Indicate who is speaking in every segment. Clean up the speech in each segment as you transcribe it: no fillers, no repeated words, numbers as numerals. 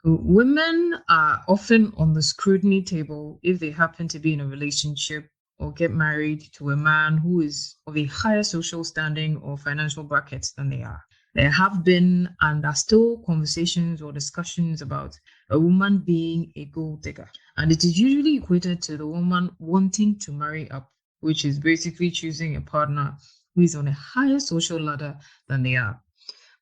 Speaker 1: Women are often on the scrutiny table if they happen to be in a relationship or get married to a man who is of a higher social standing or financial bracket than they are. There have been and are still conversations or discussions about a woman being a gold digger. And it is usually equated to the woman wanting to marry up, which is basically choosing a partner who is on a higher social ladder than they are.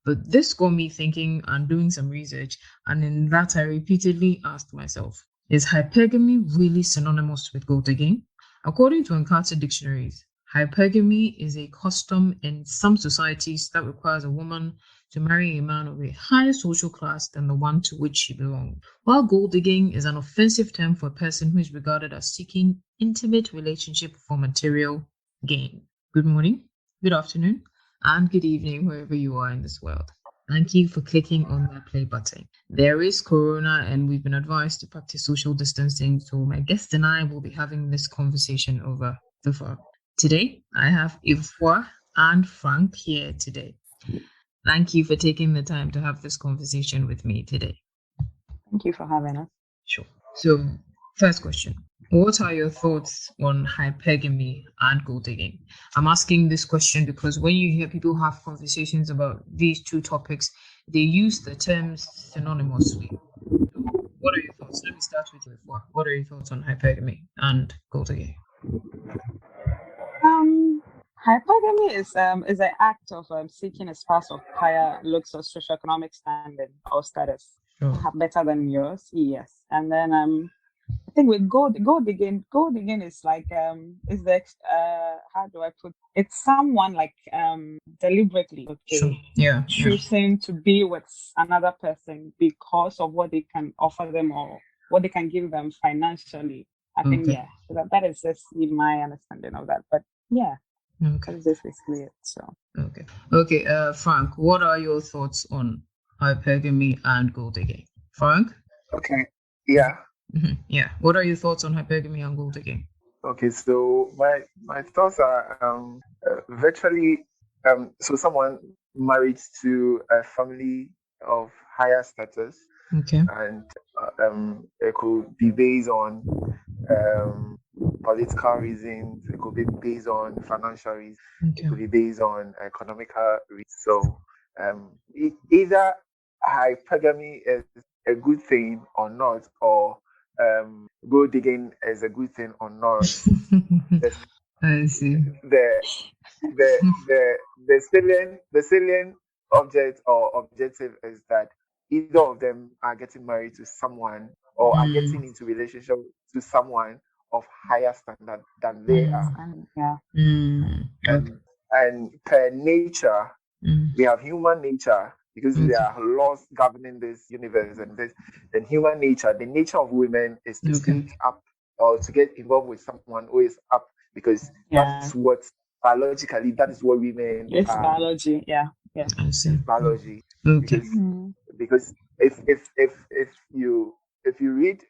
Speaker 1: But this got me thinking and doing some research, and in that I repeatedly asked myself, is hypergamy really synonymous with gold digging? According to Encarta dictionaries, hypergamy is a custom in some societies that requires a woman to marry a man of a higher social class than the one to which she belongs, while gold digging is an offensive term for a person who is regarded as seeking intimate relationship for material gain. Good morning, good afternoon, and good evening, wherever you are in this world. Thank you for clicking on that play button. There is Corona, and we've been advised to practice social distancing, so my guest and I will be having this conversation over the phone. Today, I have Ifwa and Frank here today. Thank you for taking the time to have this conversation with me today.
Speaker 2: Thank you for having us.
Speaker 1: Sure. So, first question. What are your thoughts on hypergamy and gold digging? I'm asking this question because when you hear people have conversations about these two topics, they use the terms synonymously. So what are your thoughts? Let me start with you. What are your thoughts on hypergamy and gold digging?
Speaker 2: Hypergamy is an act of seeking a spouse of higher looks or socioeconomic standing or status, better than yours. Yes, and then I think with gold digging is like is the how do I put it's someone like deliberately choosing to be with another person because of what they can offer them or what they can give them financially. I think so that is just my understanding of that. But that's just basically it. So
Speaker 1: Frank, what are your thoughts on hypergamy and gold digging? Frank?
Speaker 3: Okay. Yeah.
Speaker 1: Mm-hmm. Yeah. What are your thoughts on hypergamy and gold digging?
Speaker 3: Okay, so my thoughts are virtually so someone married to a family of higher status, and it could be based on political reasons, it could be based on financial reasons, it could be based on economical reasons. So either hypergamy is a good thing or not, or gold digging is a good thing or not.
Speaker 1: I see.
Speaker 3: The salient object or objective is that either of them are getting married to someone or are getting into relationship to someone of higher standard than they are. And per nature, we have human nature, because there are laws governing this universe, and human nature, the nature of women is to speak up or to get involved with someone who is up, because that's what biologically, that is what women
Speaker 2: it's are. Biology.
Speaker 3: It's biology. Because if you read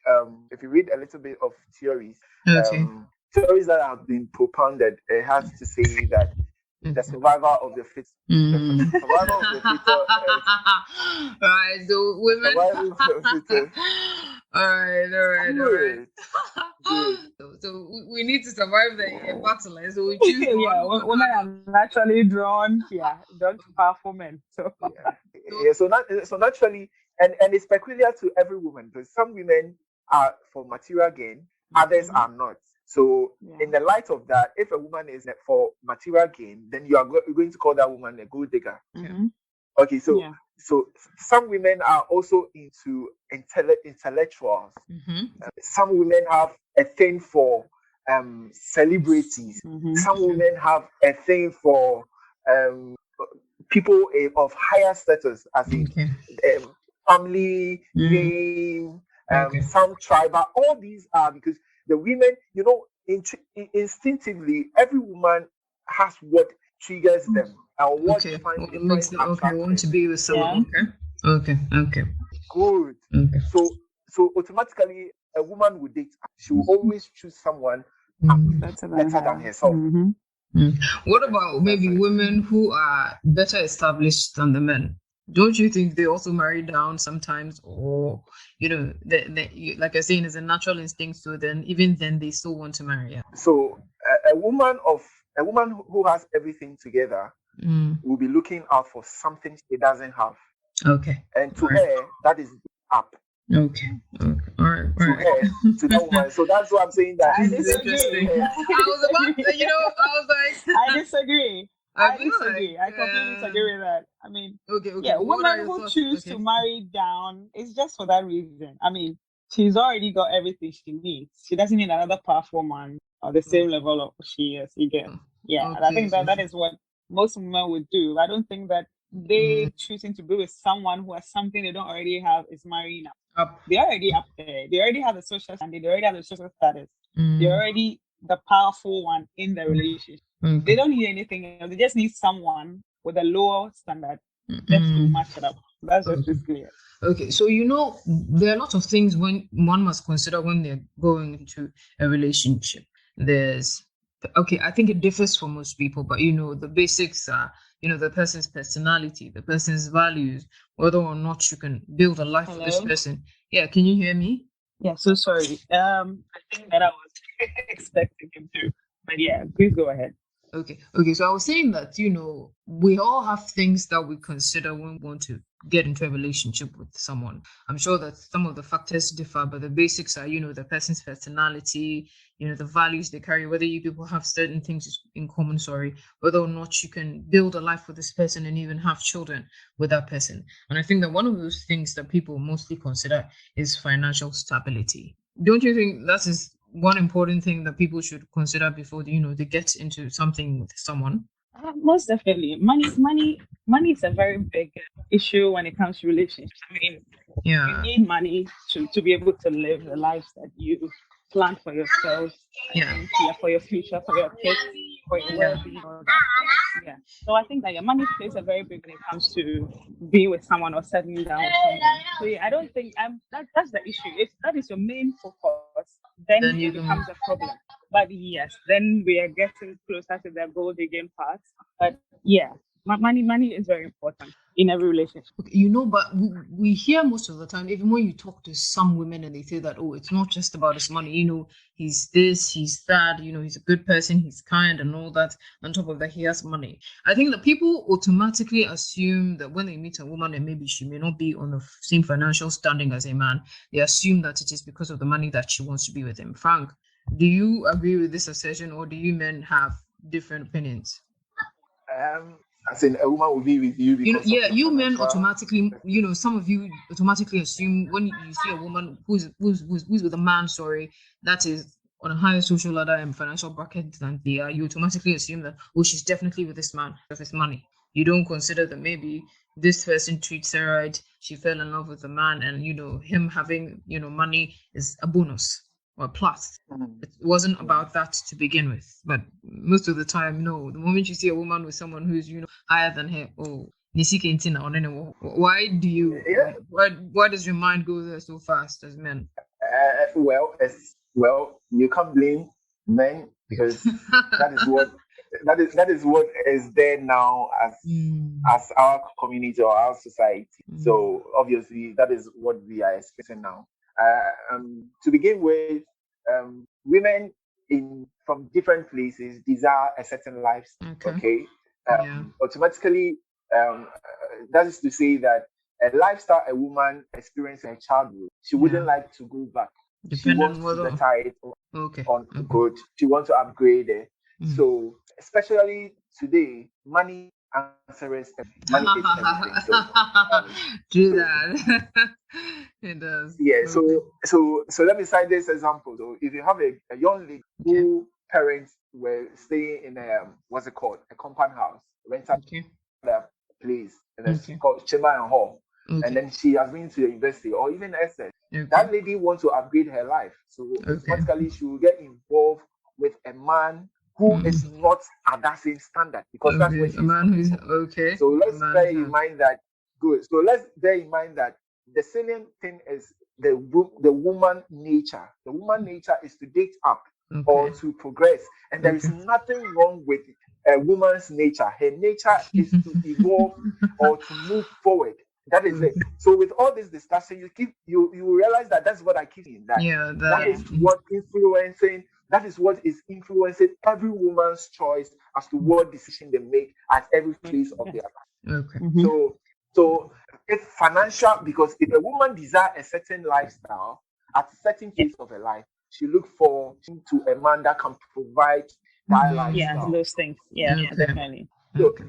Speaker 3: a little bit of theories, theories that have been propounded, it has to say that the survival of the fittest. The survival of the fittest.
Speaker 1: Right. So women.
Speaker 3: Survival of the fittest.
Speaker 1: All right. So we need to survive the battle, so we choose one.
Speaker 2: Women are naturally drawn to powerful men. So
Speaker 3: so naturally, and it's peculiar to every woman, because some women are for material gain, others are not. So in the light of that, if a woman is for material gain, then you are going to call that woman a gold digger. Okay, so some women are also into intellectuals. Some women have a thing for celebrities. Some women have a thing for people of higher status, as in family, name, some tribal. All these are because the women, instinctively, every woman has what triggers them and what
Speaker 1: makes them want to be with someone. Okay.
Speaker 3: Good. So automatically, a woman would date. She will always choose someone better than herself.
Speaker 1: What about maybe women who are better established than the men? Don't you think they also marry down sometimes, or like I was saying, it's a natural instinct. So then, even then, they still want to marry. Yeah.
Speaker 3: So a woman who has everything together will be looking out for something she doesn't have.
Speaker 1: Okay.
Speaker 3: And to her, that is up.
Speaker 1: Okay. All right.
Speaker 3: To her, to that woman. So that's why I'm saying that.
Speaker 2: I disagree.
Speaker 1: I was about to, I was like,
Speaker 2: I disagree. I disagree. I completely disagree with that. I mean,
Speaker 1: okay.
Speaker 2: Yeah, women who choose to marry down is just for that reason. I mean, she's already got everything she needs. She doesn't need another powerful man or the same level of she is. Again, yeah, and I think that is what most women would do. I don't think that they choosing to be with someone who has something they don't already have is marrying up. They're already up there. They already have the social standing. They already have the social status. They're already the powerful one in the relationship. They don't need anything else. They just need someone with a lower standard just to match it up. That's just basically it.
Speaker 1: Okay, so there are lots of things when one must consider when they're going into a relationship. I think it differs for most people, but the basics are the person's personality, the person's values, whether or not you can build a life with this person. Yeah, can you hear me?
Speaker 2: Yeah, so sorry. I think that I was expecting him to, but yeah, please go ahead.
Speaker 1: Okay. So I was saying that, we all have things that we consider when we want to get into a relationship with someone. I'm sure that some of the factors differ, but the basics are, the person's personality, the values they carry, whether you people have certain things in common, whether or not you can build a life with this person and even have children with that person. And I think that one of those things that people mostly consider is financial stability. Don't you think that is one important thing that people should consider before they get into something with someone?
Speaker 2: Most definitely, money is a very big issue when it comes to relationships. I mean, you need money to be able to live the lives that you plan for yourself, for your future, for your kids, for your well-being. Yeah. So I think that your money plays a very big when it comes to being with someone or settling down with someone. So yeah, I don't think that's the issue. If that is your main focus, then it becomes a problem. But yes, then we are getting closer to the goal digging part. But yeah, money is very important in every relationship.
Speaker 1: Okay, but we hear most of the time, even when you talk to some women and they say that, oh, it's not just about his money, he's this, he's that, he's a good person, he's kind and all that. On top of that, he has money. I think that people automatically assume that when they meet a woman and maybe she may not be on the same financial standing as a man, they assume that it is because of the money that she wants to be with him. Frank, do you agree with this assertion, or do you men have different opinions?
Speaker 3: As in a woman will be with you because
Speaker 1: you men automatically, some of you automatically assume when you see a woman who's with a man, that is on a higher social ladder and financial bracket than they are, you automatically assume that, oh, she's definitely with this man of his money. You don't consider that maybe this person treats her right, she fell in love with the man, and him having money is a bonus or plus. It wasn't about that to begin with. But most of the time, no. The moment you see a woman with someone who's, higher than her, oh, why do you why does your mind go there so fast as men?
Speaker 3: Well, you can't blame men because that is what is there now as our community or our society. So obviously that is what we are experiencing now. To begin with, women from different places desire a certain lifestyle. Okay. Automatically, that is to say that a lifestyle a woman experienced in her childhood, she wouldn't like to go back. She wants to better it on good. She wants to upgrade it. So especially today, money answers money is everything. So
Speaker 1: do that. It does.
Speaker 3: Yeah. So let me cite this example. So if you have a young lady who parents were staying in what's it called, a compound house, rented place, and it's called Chima and Hall. And then she has been to the university or even SS. That lady wants to upgrade her life. So automatically she will get involved with a man who is not at that same standard because that's what she's
Speaker 1: a man who's okay.
Speaker 3: So let's bear in mind that So let's bear in mind that the same thing is the woman nature. The woman nature is to date up or to progress. And there is nothing wrong with a woman's nature. Her nature is to evolve or to move forward. That is it. So with all this discussion, you realize that that's what I keep saying. That is what influencing. That is what is influencing every woman's choice as to what decision they make at every phase of their life.
Speaker 1: Okay.
Speaker 3: So if financial, because if a woman desires a certain lifestyle at a certain phase of her life, she look for to a man that can provide that lifestyle.
Speaker 2: Yeah, those things. Yeah, definitely.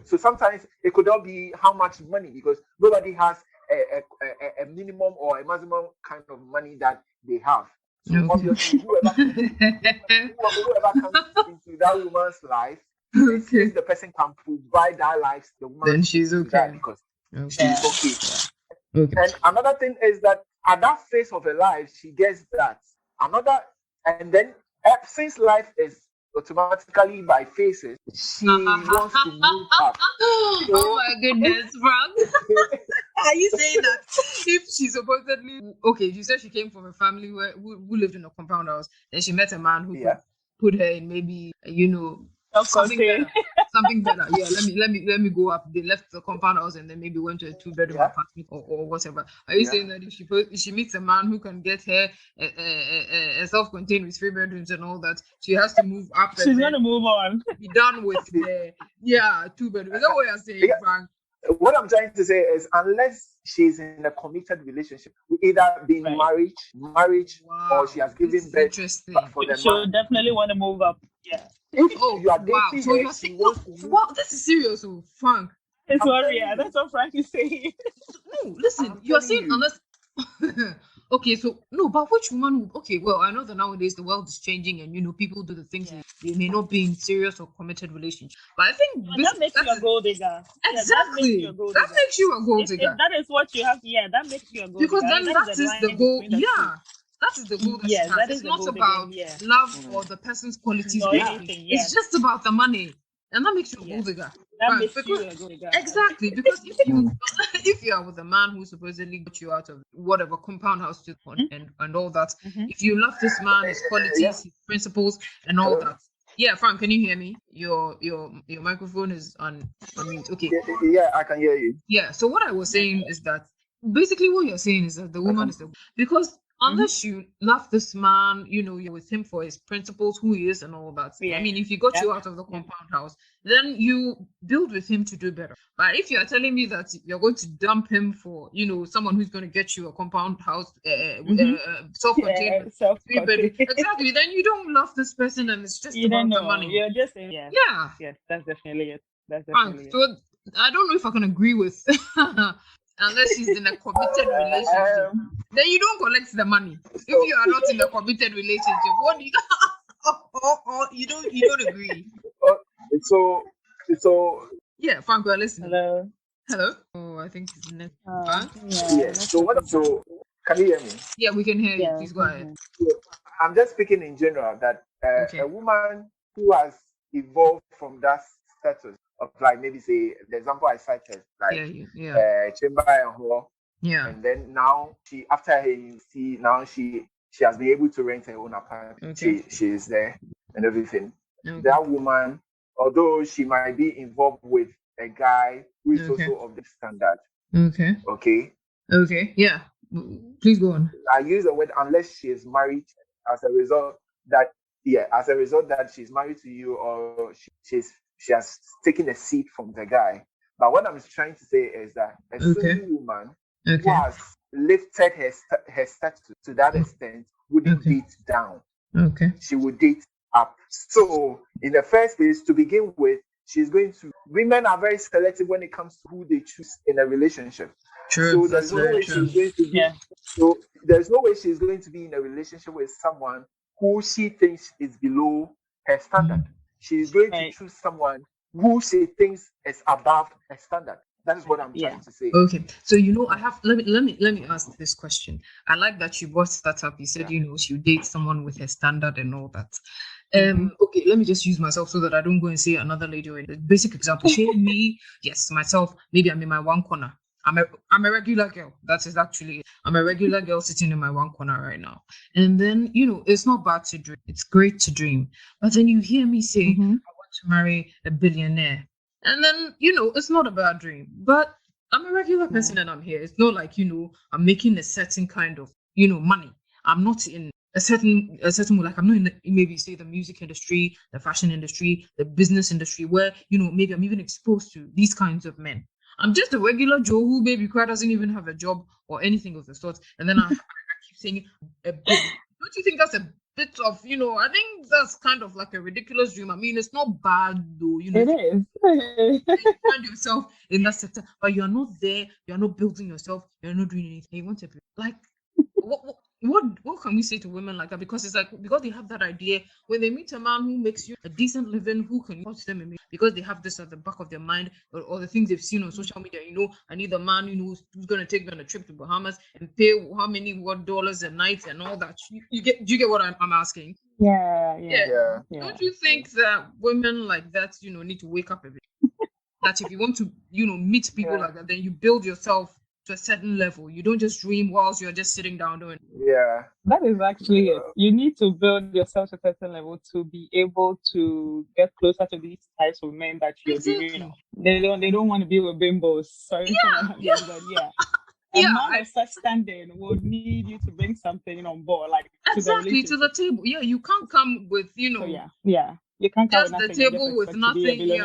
Speaker 3: So sometimes it could not be how much money, because nobody has a minimum or a maximum kind of money that they have. So obviously, whoever comes into that woman's life, if the person can provide that life, the woman,
Speaker 1: then she's okay.
Speaker 3: Because she's okay. And another thing is that at that phase of her life, she gets that. And then since life is automatically by phases, she wants to move up.
Speaker 1: Oh my goodness, Frank. Are you saying that if she supposedly you said she came from a family who lived in a compound house, then she met a man who could put her in maybe something better. Yeah, let me go up. They left the compound house and then maybe went to a 2-bedroom apartment or whatever. Are you saying that if she meets a man who can get her a self-contained with 3 bedrooms and all that, she has to move up?
Speaker 2: She's gonna move on.
Speaker 1: Be done with the 2 bedrooms. Is that what you're saying, Frank?
Speaker 3: What I'm trying to say is, unless she's in a committed relationship, either being marriage, or she has given birth for the
Speaker 2: she'll definitely want to move up. Yeah.
Speaker 3: If you are dating
Speaker 1: so you're saying, wow, this is serious, Frank.
Speaker 2: That's what Frank is saying.
Speaker 1: No, listen, you're saying unless okay, so no, but which woman would? Okay, well, I know that nowadays the world is changing, and people do the things they may not be in serious or committed relationship. But I think
Speaker 2: that makes you a gold digger.
Speaker 1: Exactly, that makes you a gold digger.
Speaker 2: If that is what you have, that makes you a gold digger.
Speaker 1: Because then that is the goal. That is the goal. That is not about love or the person's qualities. It's just about the money, and that makes you a gold digger.
Speaker 2: That makes you a gold digger.
Speaker 1: Exactly, because if you are with a man who supposedly got you out of whatever compound house and all that, if you love this man, his qualities, his principles, and all that. Yeah, Frank, can you hear me? Your microphone is on mute. Okay.
Speaker 3: Yeah, I can hear you.
Speaker 1: Yeah. So what I was saying is that basically what you're saying is that the woman is because unless you love this man, you're with him for his principles, who he is, and all that. I mean, if he got you out of the compound house, then you build with him to do better. But if you are telling me that you're going to dump him for, someone who's going to get you a compound house, self-contained, 3-bedroom, exactly, then you don't love this person, and it's just about the money.
Speaker 2: You're just saying, yes, that's definitely it.
Speaker 1: So I don't know if I can agree with. Unless she's in a committed relationship, then you don't collect the money. If you are not in a committed relationship, what do you you don't agree?
Speaker 3: So
Speaker 1: yeah, Frank, we're listening.
Speaker 2: Hello.
Speaker 1: Oh, I think it's next.
Speaker 3: So can you hear me?
Speaker 1: Yeah, we can hear you. Please go ahead.
Speaker 3: So, I'm just speaking in general that a woman who has evolved from that status of, like, maybe say the example I cited, like Chamber and Hall.
Speaker 1: Yeah.
Speaker 3: And then now after she has been able to rent her own apartment.
Speaker 1: Okay.
Speaker 3: She is there and everything.
Speaker 1: Okay.
Speaker 3: That woman, although she might be involved with a guy who is also of the standard.
Speaker 1: Okay. Yeah. Please go on.
Speaker 3: I use the word unless she is married as a result that she's married to you, or she has taken a seat from the guy. But what I'm trying to say is that a single woman who has lifted her status to that extent wouldn't date down. She would date up. So in the first place, to begin with, women are very selective when it comes to who they choose in a relationship.
Speaker 1: True.
Speaker 3: So there's no way she's going to be. So there's no way she's going to be in a relationship with someone who she thinks is below her standard. She's going to choose someone who she thinks is above her standard. That is what I'm trying to say.
Speaker 1: Okay, so I have let me ask this question. I like that you brought that up. You said she date someone with her standard and all that. Okay, let me just use myself so that I don't go and say another lady or a basic example. Say me, yes, myself. Maybe I'm in my one corner. I'm a regular girl. That is actually I'm a regular girl sitting in my one corner right now. And then it's not bad to dream. It's great to dream. But then you hear me say, I want to marry a billionaire. And then, it's not a bad dream. But I'm a regular person and I'm here. It's not like, I'm making a certain kind of, money. I'm not in a certain like I'm not in maybe say the music industry, the fashion industry, the business industry where, maybe I'm even exposed to these kinds of men. I'm just a regular Joe who maybe quite doesn't even have a job or anything of the sort. And then I keep saying a bit. Don't you think that's a bit of, I think that's kind of like a ridiculous dream. I mean, it's not bad though,
Speaker 2: It is.
Speaker 1: You find yourself in that sector, but you're not there, you're not building yourself, you're not doing anything. You want to be like, what can we say to women like that? Because it's like, because they have that idea when they meet a man who makes you a decent living, who can watch them, because they have this at the back of their mind, or the things they've seen on social media. I need a man, who's going to take me on a trip to Bahamas and pay how many dollars a night and all that. Do you get what I'm asking?
Speaker 2: Yeah.
Speaker 1: Don't you think that women like that, need to wake up a bit? That if you want to, meet people like that, then you build yourself to a certain level. You don't just dream whilst you're just sitting down doing.
Speaker 3: Yeah,
Speaker 2: that is actually it. You need to build yourself to a certain level to be able to get closer to these types of men that you're dreaming of. They don't want to be with bimbos. Sorry, but a man of such standing would need you to bring something on board, like
Speaker 1: exactly to the table. Yeah, you can't come with
Speaker 2: So, you can't come
Speaker 1: just the table with nothing.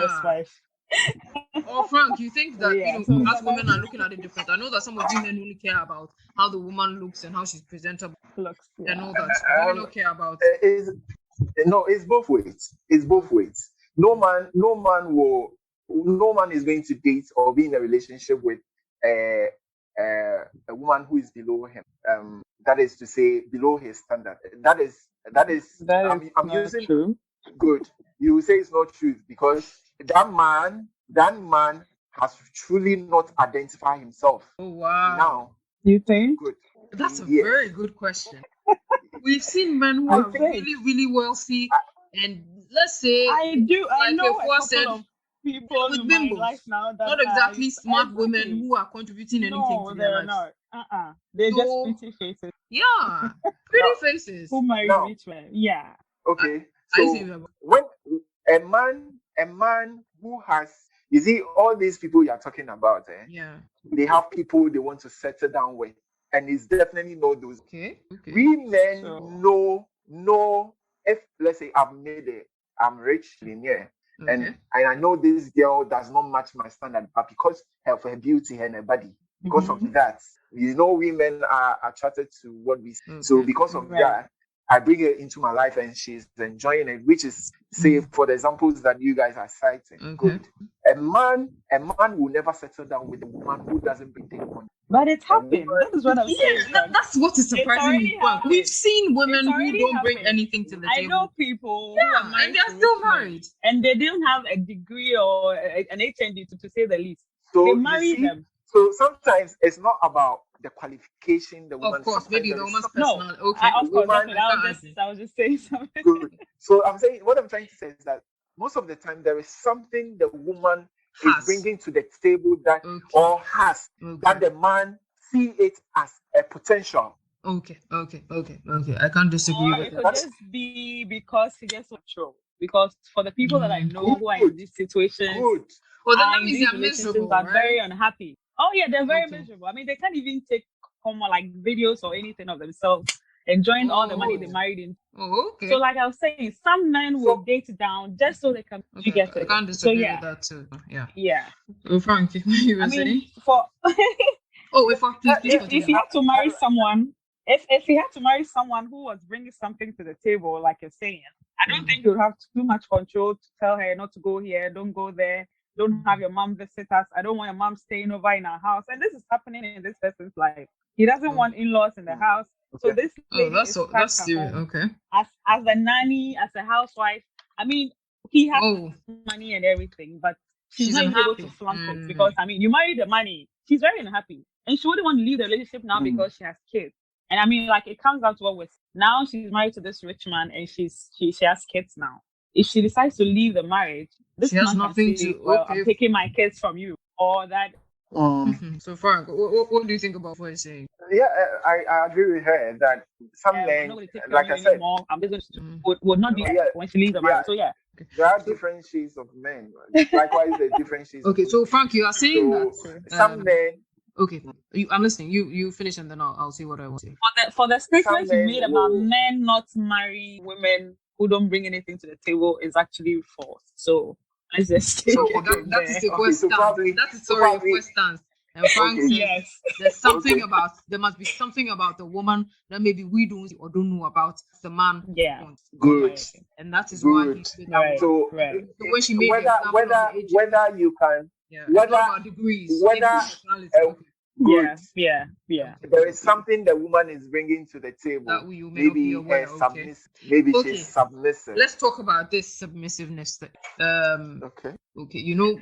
Speaker 1: Or Frank, you think that as women are looking at it different? I know that some of you men only care about how the woman looks and how she's presentable and all that. You don't care about.
Speaker 3: It's both ways. It's both ways. No man is going to date or be in a relationship with a woman who is below him. That is to say, below his standard. That is. I'm using
Speaker 2: true.
Speaker 3: Good. You say it's not true because that man has truly not identified himself.
Speaker 1: Oh wow!
Speaker 3: Now,
Speaker 2: you think?
Speaker 3: Good.
Speaker 1: That's a very good question. We've seen men who are really, really wealthy, and let's say
Speaker 2: I know a couple of people
Speaker 1: with
Speaker 2: in my life now that
Speaker 1: not exactly smart women who are contributing anything to their lives.
Speaker 2: Not. They're just pretty faces.
Speaker 1: Yeah, pretty faces.
Speaker 2: Who married rich men? Yeah.
Speaker 3: Okay. So when a man who has, you see, all these people you're talking about, they have people they want to settle down with, and it's definitely not those.
Speaker 1: Okay.
Speaker 3: We men know if, let's say, I'm rich, linear, and I know this girl does not match my standard, but because of her beauty and her body, because of that, women are attracted to what we see. So because of that, I bring her into my life and she's enjoying it, which is, say, for the examples that you guys are citing. Good. A man will never settle down with a woman who doesn't bring them money.
Speaker 2: But it's happening. That is what I'm saying.
Speaker 1: That's what is surprising me. We've seen women who don't bring anything to the table.
Speaker 2: I know people who are married
Speaker 1: and they're still married.
Speaker 2: And they didn't have a degree or an HND to say the least.
Speaker 3: So
Speaker 2: they marry them.
Speaker 3: So sometimes it's not about the qualification the woman.
Speaker 1: Of course, maybe the woman's personality.
Speaker 2: No, okay. Of course, I was just saying something.
Speaker 3: Good. So what I'm trying to say is that most of the time there is something the woman is bringing to the table that or has that the man see it as a potential.
Speaker 1: Okay. I can't disagree with
Speaker 2: it. It could just be because he gets control. Because for the people that I know who are in this situation,
Speaker 1: well, then that means they're miserable,
Speaker 2: are very unhappy. Oh yeah, they're very miserable. I mean, they can't even take like videos or anything of themselves enjoying all the money they married in.
Speaker 1: Oh, okay.
Speaker 2: So like I was saying, some men will date down just so they can get it.
Speaker 1: I can't disagree with that too. Yeah.
Speaker 2: Yeah.
Speaker 1: Oh, Frank, you were saying?
Speaker 2: If you have to marry someone, if he had to marry someone who was bringing something to the table, like you're saying, I don't think you have too much control to tell her not to go here, don't go there. Don't have your mom visit us. I don't want your mom staying over in our house. And this is happening in this person's life. He doesn't want in-laws in the house. So this lady
Speaker 1: that's serious. Okay.
Speaker 2: As a nanny, as a housewife. I mean, he has money and everything, but she's not able to flunk it because you marry the money. She's very unhappy, and she wouldn't want to leave the relationship now because she has kids. And I mean, like, it comes out to what now she's married to this rich man, and she has kids now. If she decides to leave the marriage, this man nothing can say, I'm taking my kids from you, or that.
Speaker 1: So Frank, what do you think about what you're saying?
Speaker 3: Yeah, I agree with her that some men, like I said,
Speaker 2: would not be when she leaves the marriage. So
Speaker 1: Okay.
Speaker 3: There are different shades of men. Likewise, there are different shades.
Speaker 1: Okay, so Frank, you are saying that
Speaker 3: some men.
Speaker 1: Okay, I'm listening. You finish, and then I'll see what I want to say.
Speaker 2: For the statement you made about men not marry women who don't bring anything to the table is actually false. So let's just stay
Speaker 1: that is the first stance. That is your first stance. And Frank says there's something about, there must be something about the woman that maybe we don't see or don't know about the man.
Speaker 2: Yeah.
Speaker 3: Good.
Speaker 1: And that is why he's
Speaker 2: right.
Speaker 3: So
Speaker 1: when she made
Speaker 3: whether you can
Speaker 1: whether degrees,
Speaker 3: whether
Speaker 2: good. Yeah.
Speaker 3: There is something the woman is bringing to the table.
Speaker 1: That you may maybe not be aware,
Speaker 3: maybe she's submissive.
Speaker 1: Let's talk about this submissiveness. Okay. You know,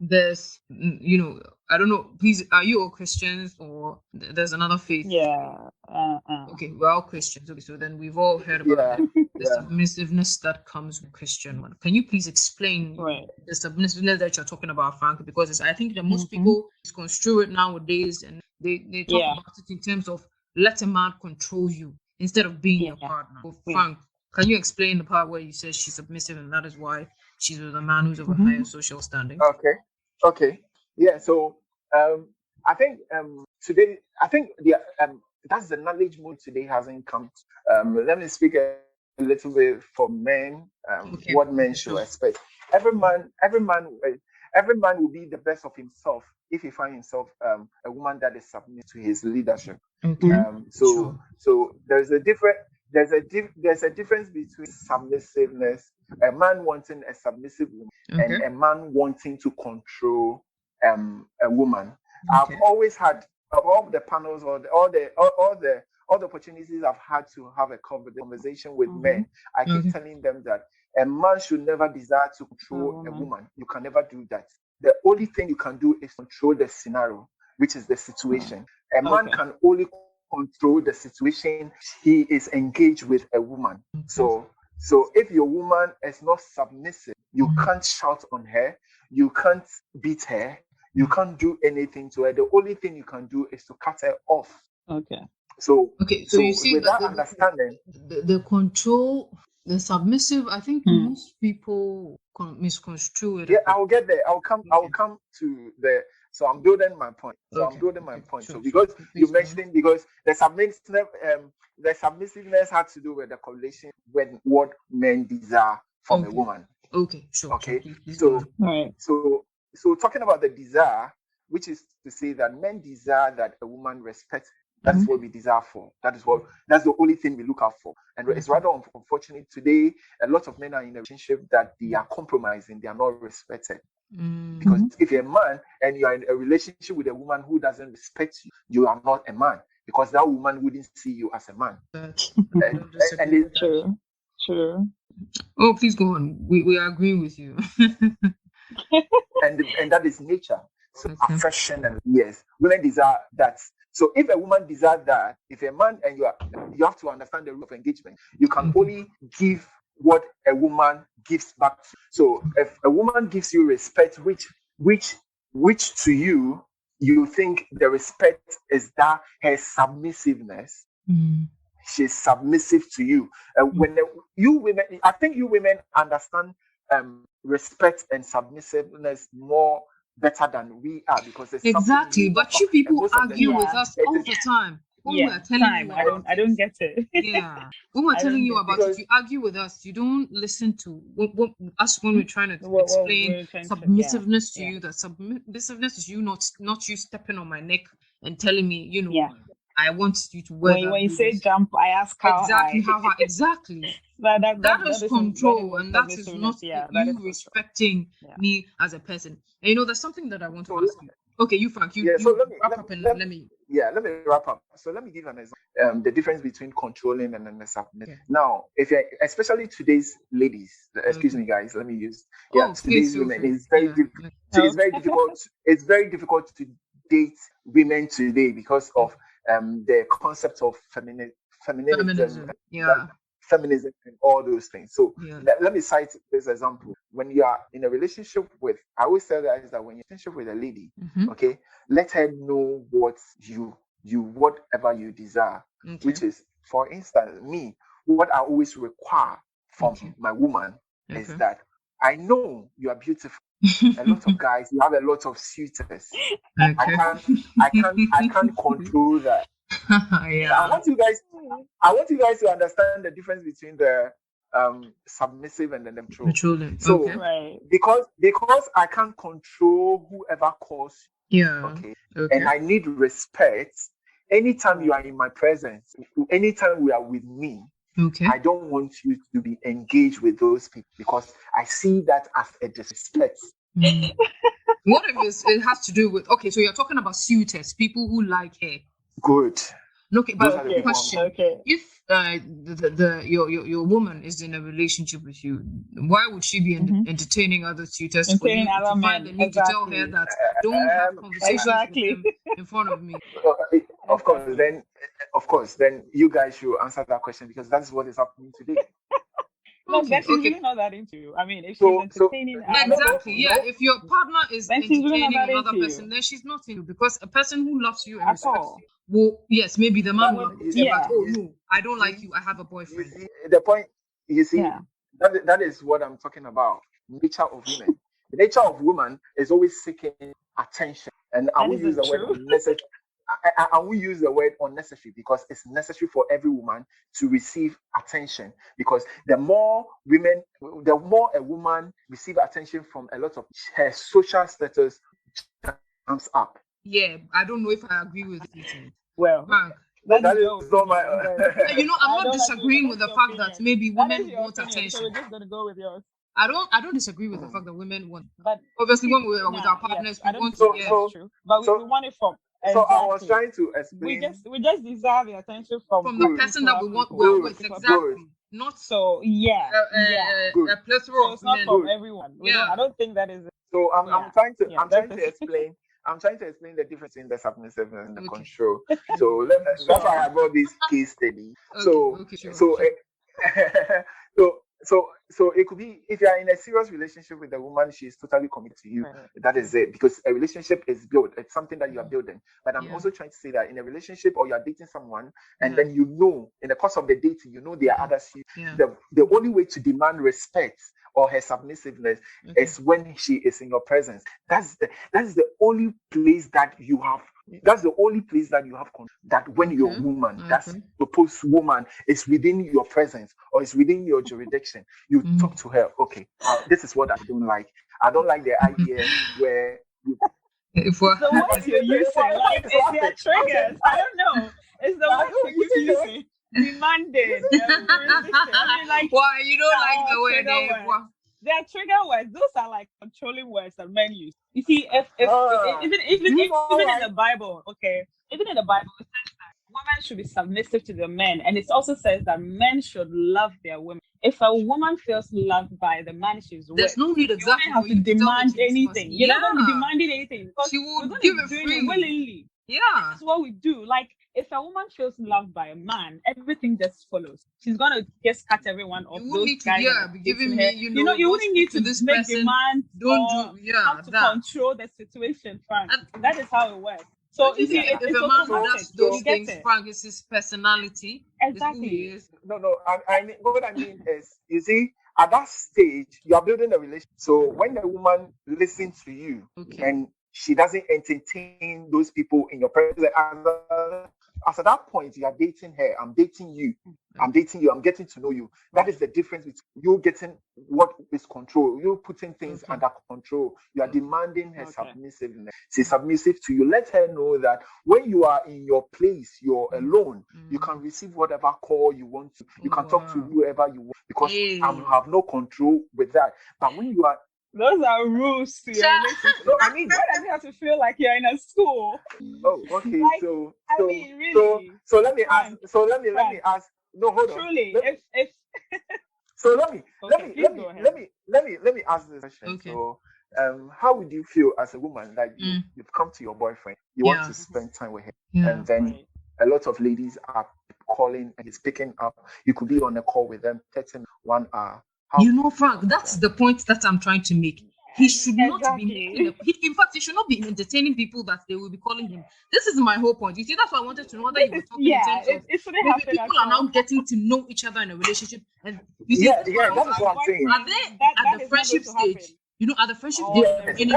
Speaker 1: there's, I don't know. Please, are you all Christians or there's another faith?
Speaker 2: Yeah.
Speaker 1: Okay, we're all Christians. Okay, so then we've all heard about the submissiveness that comes with Christian one. Can you please explain the submissiveness that you're talking about, Frank? Because I think that most people misconstrue it nowadays, and they talk about it in terms of let a man control you instead of being your partner. So Frank, can you explain the part where you said she's submissive and that is why she's with a man who's of a higher social standing?
Speaker 3: Okay. Yeah. So I think today that's the knowledge mode today hasn't come. Let me speak a little bit for men. What men should expect. Every man will be the best of himself if he finds himself a woman that is submissive to his leadership. So there's a difference between submissiveness, a man wanting a submissive woman, and a man wanting to control a woman. I've always had all the panels or all the opportunities I've had to have a conversation with men. I keep telling them that a man should never desire to control a woman. You can never do that. The only thing you can do is control the scenario, which is the situation. A man can only control the situation he is engaged with a woman. So if your woman is not submissive, you can't shout on her, you can't beat her, you can't do anything to her. The only thing you can do is to cut her off. So you see
Speaker 1: with
Speaker 3: that understanding,
Speaker 1: the control, the submissive, I think most people misconstrue it.
Speaker 3: Yeah, I'll get there. I'll come to the. So I'm building my point. So because you mentioned, because the submissiveness had to do with the correlation with what men desire from a woman. So talking about the desire, which is to say that men desire that a woman respects. That is what we desire for. That's the only thing we look out for. And it's rather unfortunate today. A lot of men are in a relationship that they are compromising. They are not respected. Because if you're a man and you are in a relationship with a woman who doesn't respect you, you are not a man. Because that woman wouldn't see you as a man.
Speaker 2: True.
Speaker 1: Oh, please go on. We are agreeing with you.
Speaker 3: and that is nature. So affection and women desire that. So if a woman desires that, if a man and you have to understand the rule of engagement. You can only give what a woman gives back to you. So if a woman gives you respect, which to you think the respect is that her submissiveness. She's submissive to you. When you women, I think you women understand respect and submissiveness more better than we are, because it's
Speaker 1: exactly. But you people argue with us all the time. When we're telling you,
Speaker 2: I don't get it.
Speaker 1: Yeah, when we're telling you about it, you argue with us. You don't listen to us when we're trying to explain submissiveness to you. That submissiveness is you not you stepping on my neck and telling me, I want you to wear that.
Speaker 2: When you say jump, I ask how
Speaker 1: exactly
Speaker 2: high.
Speaker 1: how high. Exactly. that is control, and that is not you respecting me as a person. And there's something that I want to ask you. Okay, you Frank,
Speaker 3: so
Speaker 1: wrap up and let me
Speaker 3: wrap up. So let me give an example. The difference between controlling and then submitting. Okay. Now, if you especially today's ladies, excuse me guys, let me use today's women. It's very difficult. So it's very difficult. It's very difficult to date women today because of the concept of feminism, feminism and all those things. So let me cite this example. When you are in a relationship with, I always tell guys that when you're in a relationship with a lady, okay, let her know what you whatever you desire, which is, for instance, me, what I always require from my woman is that I know you are beautiful. A lot of guys, you have a lot of suitors. I can't control that. I want you guys to understand the difference between the submissive and then the controlling. So because I can't control whoever calls you, and I need respect. Anytime you are in my presence, anytime we are with me, I don't want you to be engaged with those people because I see that as a disrespect.
Speaker 1: What if it has to do with so you're talking about suitors, people who like hair.
Speaker 3: Good.
Speaker 1: Okay, but question: if your woman is in a relationship with you, why would she be entertaining other suitors for you to find the need to tell her that don't have conversations with them in front of me?
Speaker 3: Of course, then you guys should answer that question because that's what is happening today.
Speaker 2: No, she's really not that into you. I mean, if she's entertaining
Speaker 1: if your partner is entertaining another person, then she's not in you because a person who loves you and respects you, well, yes, maybe the man will say, but no, I don't like you, I have a boyfriend.
Speaker 3: The point, that is what I'm talking about. Nature of women. The nature of woman is always seeking attention, and I will use the word necessary. I will use the word unnecessary because it's necessary for every woman to receive attention. Because the more a woman receives attention from a lot of her social status comes up.
Speaker 1: Yeah, I don't know if I agree with it.
Speaker 2: Well,
Speaker 1: Mark,
Speaker 3: that is not my.
Speaker 1: I'm not disagreeing with the fact that maybe women want attention.
Speaker 2: So we're just gonna go with yours.
Speaker 1: I don't disagree with the fact that women want, but obviously when we're with our partners, we want
Speaker 2: to. That's true. But we want it from.
Speaker 3: So I was trying to explain.
Speaker 2: We just deserve the attention from
Speaker 1: the person that we want with. Exactly. Not
Speaker 2: so. A
Speaker 1: plethora of
Speaker 2: it's not from everyone. I don't think that is.
Speaker 3: So I'm trying to explain. I'm trying to explain the difference in the submissive and the control. So that's why I brought this case study. So it could be if you are in a serious relationship with a woman, she is totally committed to you. Right. That is it, because a relationship is built. It's something that you are building. But I'm also trying to say that in a relationship, or you are dating someone, and then you know in the course of the dating, you know there are others. The only way to demand respect or her submissiveness is when she is in your presence. That's the only place that you have. That's the only place that you have control. That when your woman, that's proposed woman, is within your presence or is within your jurisdiction, you talk to her. Okay, this is what I don't like. I don't like the idea where.
Speaker 2: So what you're using, like, is there triggers? I don't know. It's the word you're using. Demanding.
Speaker 1: Why you don't like the way they?
Speaker 2: They are trigger words. Those are like controlling words that men use. You see, if even in the Bible, even in the Bible, it says that women should be submissive to their men, and it also says that men should love their women. If a woman feels loved by the man she's with,
Speaker 1: there's no need exactly.
Speaker 2: You don't have to demand anything. You're not going to be demanding anything because
Speaker 1: she will give it freely.
Speaker 2: Willingly.
Speaker 1: Yeah,
Speaker 2: that's what we do. Like, if a woman feels loved by a man, everything just follows. She's gonna just cut everyone off.
Speaker 1: You wouldn't need to be giving me,
Speaker 2: you wouldn't need to
Speaker 1: this
Speaker 2: make
Speaker 1: person,
Speaker 2: demands. Have to control the situation, Frank. That is how it works. So if
Speaker 1: a man does those things, Frank, is his personality.
Speaker 2: Exactly.
Speaker 3: No. I mean, what I mean is, you see, at that stage, you are building a relationship. So when the woman listens to you and she doesn't entertain those people in your presence, as at that point, you are dating her. I'm dating you. I'm getting to know you. That is the difference between you getting what is control. You putting things under control. You are demanding her submissiveness. She's submissive to you. Let her know that when you are in your place, you're alone. You can receive whatever call you want to. You can talk to whoever you want because I have no control with that. But when you are
Speaker 2: those are rules to your relationship.
Speaker 3: No, I mean,
Speaker 2: why does it have to feel like you're in a school?
Speaker 3: Oh, okay.
Speaker 2: Like,
Speaker 3: so
Speaker 2: really.
Speaker 3: So let me ask. So let me ask. No, hold on.
Speaker 2: Truly, if.
Speaker 3: So let me ask this question.
Speaker 1: Okay.
Speaker 3: So, how would you feel as a woman that you've come to your boyfriend, you want to spend time with him, and then a lot of ladies are calling and he's picking up. You could be on a call with them, 1 hour.
Speaker 1: Frank, that's the point that I'm trying to make. he should not be making in fact, he should not be entertaining people that they will be calling him. This is my whole point. You see, that's why I wanted to know whether you were talking in terms of maybe people are now getting to know each other in a relationship. And you see,
Speaker 3: that is what I'm saying.
Speaker 1: Are they at the friendship stage? At the friendship stage,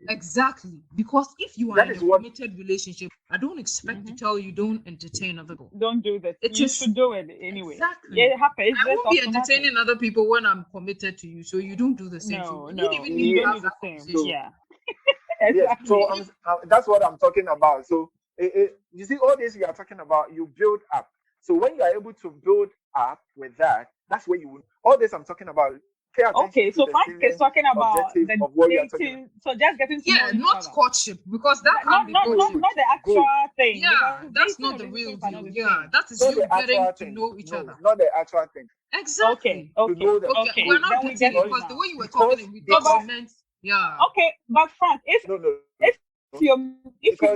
Speaker 1: exactly. Because if you are in a committed relationship, I don't expect to tell you don't entertain other people.
Speaker 2: Don't do that. You should do it anyway.
Speaker 1: Exactly.
Speaker 2: Yeah, it happens.
Speaker 1: I won't be entertaining other people when I'm committed to you, so you don't do the same.
Speaker 2: No,
Speaker 1: you
Speaker 2: don't even need to have the same. Yeah.
Speaker 3: Exactly. So that's what I'm talking about. So you see, all this you are talking about, you build up. So when you are able to build up with that, that's where you will. All this I'm talking about.
Speaker 2: Okay, so Frank is talking about the dating. So just getting to know
Speaker 1: not
Speaker 2: each other.
Speaker 1: Courtship, because that
Speaker 2: not the actual thing.
Speaker 1: Yeah, that's not the real deal. Yeah, that is you getting to know each other.
Speaker 3: Not the actual thing.
Speaker 1: Exactly.
Speaker 2: Okay.
Speaker 1: We're not getting it because the way you were talking, we thought meant. Yeah.
Speaker 2: Okay, but Frank, if you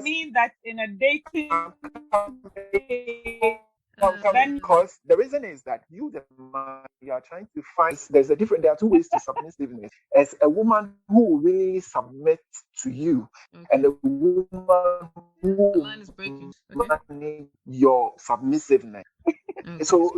Speaker 2: mean that in a dating.
Speaker 3: Because the reason is that you, the man, you are trying to find. There are two ways to submissiveness. As a woman who really submits to you, and a woman who manage your submissiveness. So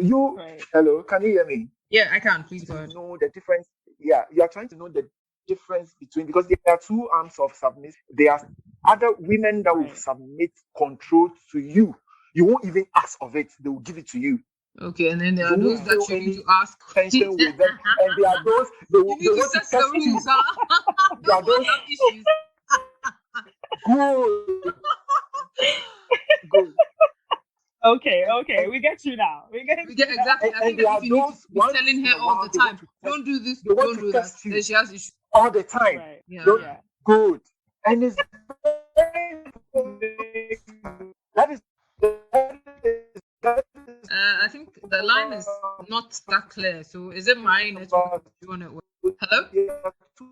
Speaker 3: hello, can you hear me?
Speaker 1: Yeah, I can. Please go ahead.
Speaker 3: Know the difference. Yeah, you are trying to know the difference between, because there are two arms of submission. There are other women that will submit control to you. You won't even ask of it; they will give it to you.
Speaker 1: Okay, and then there are those that you need to ask.
Speaker 3: Tension with them, and there are those they want to test you. There are those issues. Good.
Speaker 2: Okay, we get you now. We get
Speaker 1: exactly. I think that if you need to be telling her all the time, don't do this, don't do that. Then she has issues
Speaker 3: all the time.
Speaker 2: Right.
Speaker 1: Yeah.
Speaker 3: Good. And it's
Speaker 1: I think the line is not that clear. So is it mine? Hello?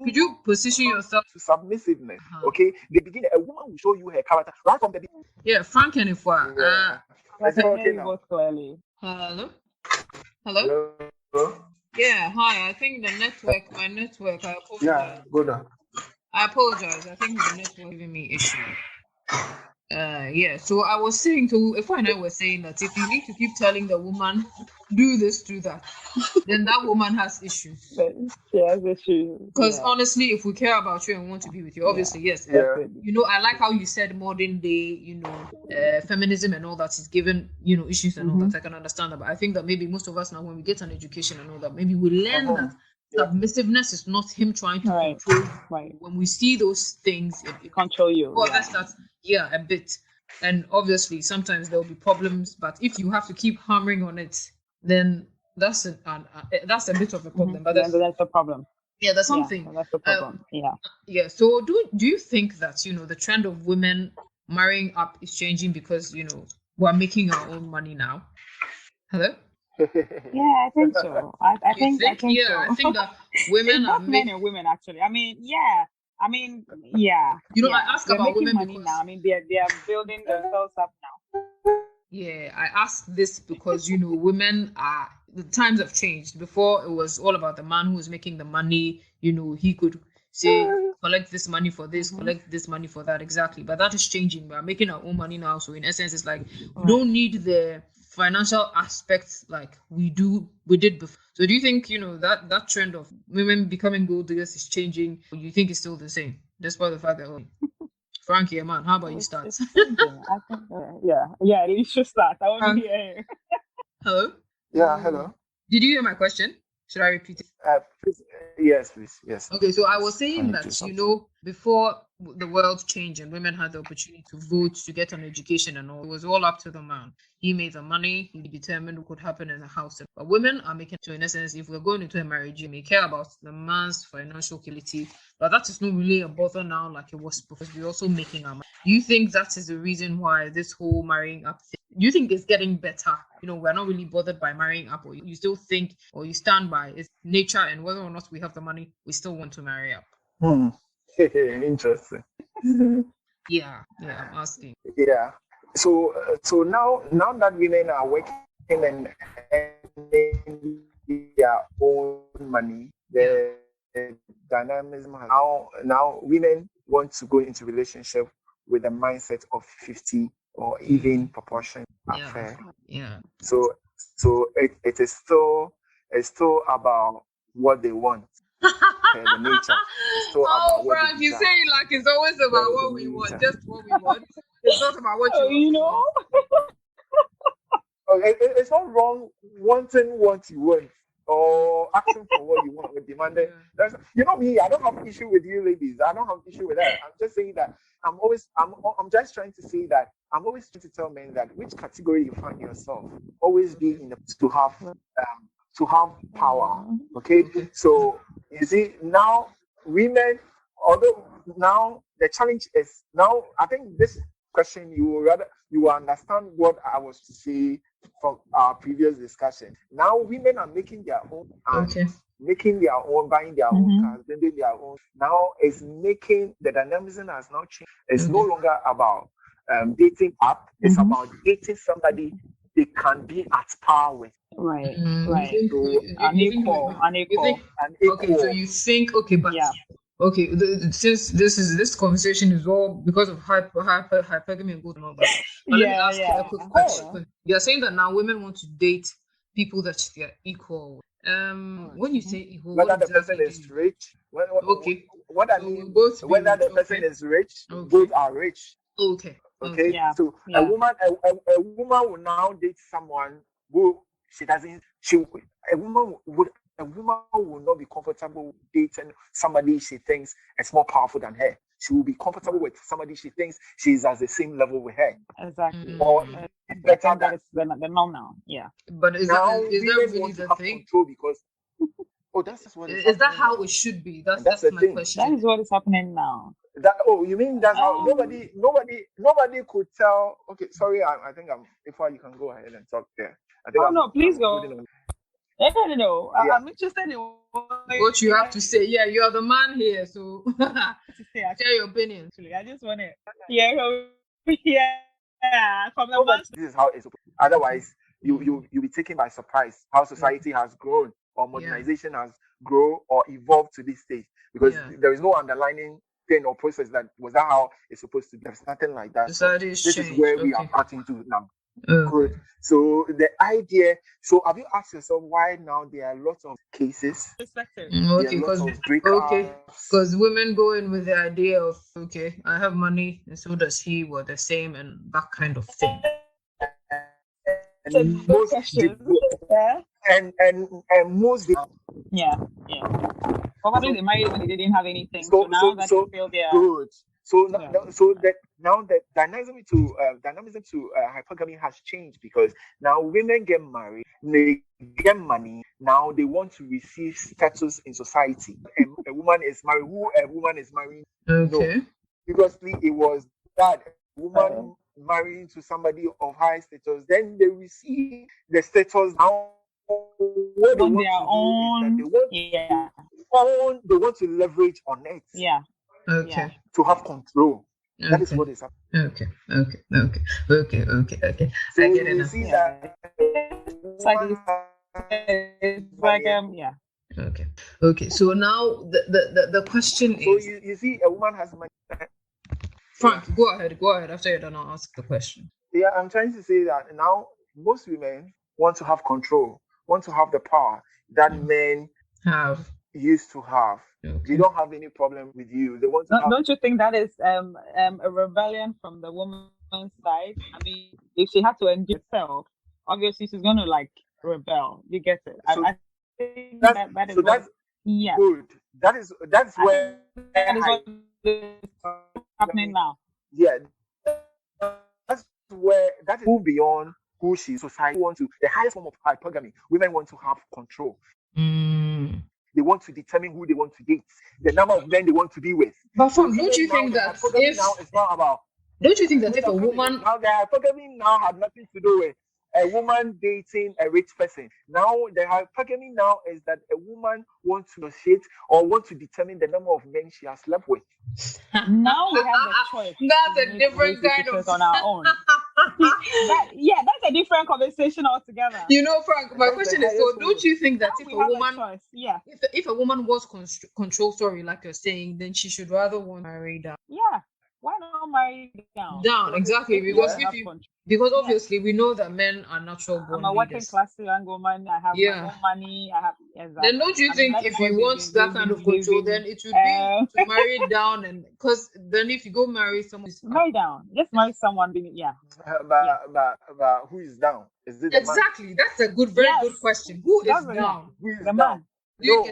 Speaker 1: Could you position yourself
Speaker 3: to submissiveness? Okay. The beginning, a woman will show you her character right from the beginning.
Speaker 1: Yeah, Frank and Ifwa.
Speaker 2: Both clearly.
Speaker 1: Hello?
Speaker 3: Hello?
Speaker 1: Yeah, hi. I think my network, I apologize.
Speaker 3: Yeah, go down.
Speaker 1: I apologize. I think my network is giving me issue. So I was saying if I were saying that if you need to keep telling the woman do this, do that, then that woman has issues.
Speaker 2: She has issues.
Speaker 1: Because honestly, if we care about you and want to be with you, obviously yes.
Speaker 3: Yeah.
Speaker 1: I like how you said modern day, feminism and all that is given, issues and all that. I can understand that, but I think that maybe most of us now, when we get an education and all that, maybe we learn that submissiveness is not him trying to control.
Speaker 2: Right.
Speaker 1: When we see those things, it
Speaker 2: control you.
Speaker 1: A bit. And obviously, sometimes there will be problems. But if you have to keep hammering on it, then that's a bit of a problem. But
Speaker 2: that's a problem.
Speaker 1: Yeah, there's something.
Speaker 2: Yeah, that's a problem.
Speaker 1: Yeah. So do you think that the trend of women marrying up is changing because we're making our own money now? Hello.
Speaker 2: Yeah, I think so. I think so.
Speaker 1: I think that women are
Speaker 2: men and women actually. I
Speaker 1: ask about women
Speaker 2: money
Speaker 1: because
Speaker 2: now. They are building themselves up now.
Speaker 1: Yeah, I ask this because women the times have changed. Before it was all about the man who was making the money. He could say collect this money for this, collect this money for that. Exactly, but that is changing. We are making our own money now. So in essence, it's like we don't need the financial aspects like we did before. So do you think that trend of women becoming gold diggers is changing, or you think it's still the same despite the fact that Frankie, man, how about you start?
Speaker 2: I think you should start. I want to hear you.
Speaker 1: Hello.
Speaker 3: Yeah, hello.
Speaker 1: Did you hear my question? Should I repeat it?
Speaker 3: Please, yes, please. Yes.
Speaker 1: Okay, so I was saying that before the world changed and women had the opportunity to vote, to get an education and all, it was all up to the man. He made the money, he determined what could happen in the house. But women are making, so in essence, if we're going into a marriage, you may care about the man's financial ability, but that is not really a bother now like it was before. We're also making our money. Do you think that is the reason why this whole marrying up thing, do you think it's getting better? We're not really bothered by marrying up, or you still think, or you stand by it's nature, and whether or not we have the money, we still want to marry up?
Speaker 3: Interesting.
Speaker 1: Yeah, I'm asking.
Speaker 3: Yeah. So now that women are working and earning their own money, the dynamism now women want to go into relationship with a mindset of 50 or even proportion affair.
Speaker 1: Yeah.
Speaker 3: So it is still about what they want. The nature. It's still about what
Speaker 1: Frank, you say it like it's always about what we want, just what we want. It's not about what
Speaker 2: you know.
Speaker 3: It's not wrong wanting what you want or asking for what you want or demanding. Me, I don't have issue with you ladies. I don't have issue with that. I'm just saying that I'm just trying to say that I'm always trying to tell men that which category you find yourself, always be in the to have power. Okay? So you see now women, although now the challenge is now I think this question you will understand what I was to say from our previous discussion. Now women are making their own making their own, buying their own cars, building their own. Now it's making the dynamism has now changed. It's no longer about dating up. It's about dating somebody they can be at par with.
Speaker 2: Right.
Speaker 3: So
Speaker 2: unequal.
Speaker 1: Okay, so you think okay, since this conversation is all because of hypergamy and good and all that. But let me ask you a quick question. You're saying that now women want to date people that they're equal. When you say equal,
Speaker 3: whether the person is rich, what I mean, whether the person is rich, both are rich.
Speaker 1: Okay.
Speaker 3: Yeah. So a woman will now date someone who a woman will not be comfortable dating somebody she thinks is more powerful than her. She will be comfortable with somebody she thinks she's at the same level with her.
Speaker 2: Exactly.
Speaker 3: Or better than
Speaker 2: the norm now. Yeah.
Speaker 1: But is that really the thing?
Speaker 3: Control because that's what
Speaker 1: is that how it should be? That's
Speaker 3: the
Speaker 1: my
Speaker 3: thing.
Speaker 1: question.
Speaker 2: That is what is happening now.
Speaker 3: You mean that's how nobody could tell? Okay, sorry, I think you can go ahead and talk there. I think
Speaker 2: please go. No. I'm interested in
Speaker 1: what you have to say. Yeah, you are the man here, so share your opinion.
Speaker 2: I just want to from the
Speaker 3: one. This is how it's supposed to be. Otherwise, you'll be taken by surprise how society has grown or modernization has grown or evolved to this stage because there is no underlining thing or process that was that how it's supposed to be. There's nothing like that. So this is where we are cutting to now. Good. So the idea. So have you asked yourself why now there are lots of cases?
Speaker 1: Because women go in with the idea of I have money and so does he. We're the same and that kind of thing.
Speaker 3: And most
Speaker 2: probably they married when they didn't have anything. So now that you feel they are
Speaker 3: good. Now that dynamism to hypergamy has changed because now women get married, they get money. Now they want to receive status in society. A woman is married. Who a woman is marrying?
Speaker 1: Okay.
Speaker 3: No. Previously, it was that a woman marrying to somebody of high status. Then they receive the status now. What they want they want to leverage on it.
Speaker 2: Yeah.
Speaker 1: Okay.
Speaker 3: To have control. That is what is happening.
Speaker 1: Okay.
Speaker 3: So
Speaker 1: I get it
Speaker 3: you
Speaker 1: now.
Speaker 3: see that
Speaker 2: it's like
Speaker 1: Okay. So now the question is.
Speaker 3: So you see, a woman has money.
Speaker 1: Frank, go ahead. After you're done, I'll ask the question.
Speaker 3: Yeah, I'm trying to say that now most women want to have control, want to have the power that men used to have. Okay. They don't have any problem with you. They want to
Speaker 2: Don't you think that is a rebellion from the woman's side? I mean, if she had to endure herself, obviously she's going to rebel. You get it?
Speaker 3: So
Speaker 2: I think that is
Speaker 3: so that's good. That's where
Speaker 2: what is happening now.
Speaker 3: Yeah, that's where that is beyond who she is. Society wants to the highest form of hypergamy. Women want to have control. They want to determine who they want to date, the number of men they want to be with.
Speaker 1: But don't you think that if
Speaker 3: now it's not about?
Speaker 1: Don't you think that if a woman
Speaker 3: now the hypergamy now had nothing to do with a woman dating a rich person. Now the hypergamy now is that a woman wants to negotiate or wants to determine the number of men she has slept with.
Speaker 2: Now we have a choice.
Speaker 1: That's a different kind of
Speaker 2: on our own. That's a different conversation altogether.
Speaker 1: Frank, my question is, so don't you think that if a woman, if a woman was control, like you're saying, then she should rather want to marry down?
Speaker 2: Yeah. Why not marry down?
Speaker 1: Down, exactly. Because obviously we know that men are natural born
Speaker 2: I'm a working
Speaker 1: leaders.
Speaker 2: class young woman. I have my own money. I have. Exactly.
Speaker 1: Then don't you think if you want that kind of control, then it would be to marry down, and because then if you go marry someone,
Speaker 2: marry down, just marry someone.
Speaker 3: But who is down? Is it
Speaker 1: exactly? That's a very good question. Who is down?
Speaker 3: Who is
Speaker 2: the
Speaker 3: down?
Speaker 2: man?
Speaker 3: You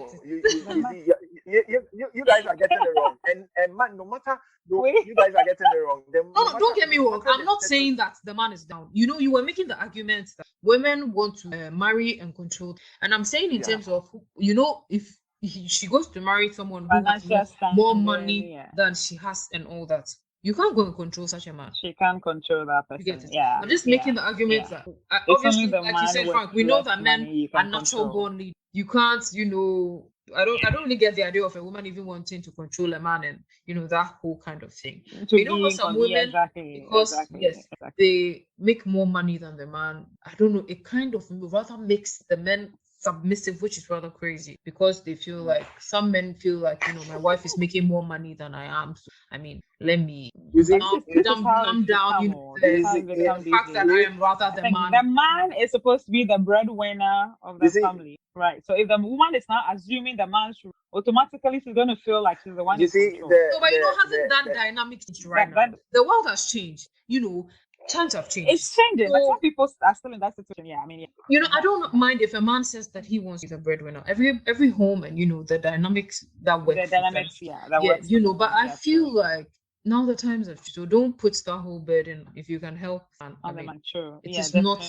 Speaker 3: guys are getting it wrong. And man, no matter you guys are getting it wrong.
Speaker 1: No, don't get me wrong. I'm not saying that the man is down. You were making the argument that women want to marry and control. And I'm saying in terms of, if she goes to marry someone who has more money than she has and all that, you can't go and control such a man.
Speaker 2: She can't control that person. Yeah.
Speaker 1: I'm just making the argument that obviously, like you said, Frank, we know that men are natural born leaders. You can't, I don't really get the idea of a woman even wanting to control a man and that whole kind of thing. You know, some women, because they make more money than the man. I don't know. It kind of rather makes the men submissive, which is rather crazy, because they feel like, some men feel like, my wife is making more money than I am. So, I mean, let me dumb down the fact that I am rather the man.
Speaker 2: The man is supposed to be the breadwinner of the family, right? So if the woman is not assuming the man should, automatically she's going to feel like she's the one.
Speaker 3: But
Speaker 1: hasn't that dynamic changed right now? The world has changed. Times have changed.
Speaker 2: It's changing, but some people are still in that situation. Yeah, I mean,
Speaker 1: I don't mind if a man says that he wants to be the breadwinner. Every home, and the dynamics that work.
Speaker 2: The dynamics, works.
Speaker 1: But I feel like now the times have changed. So don't put that whole burden if you can help. It is not,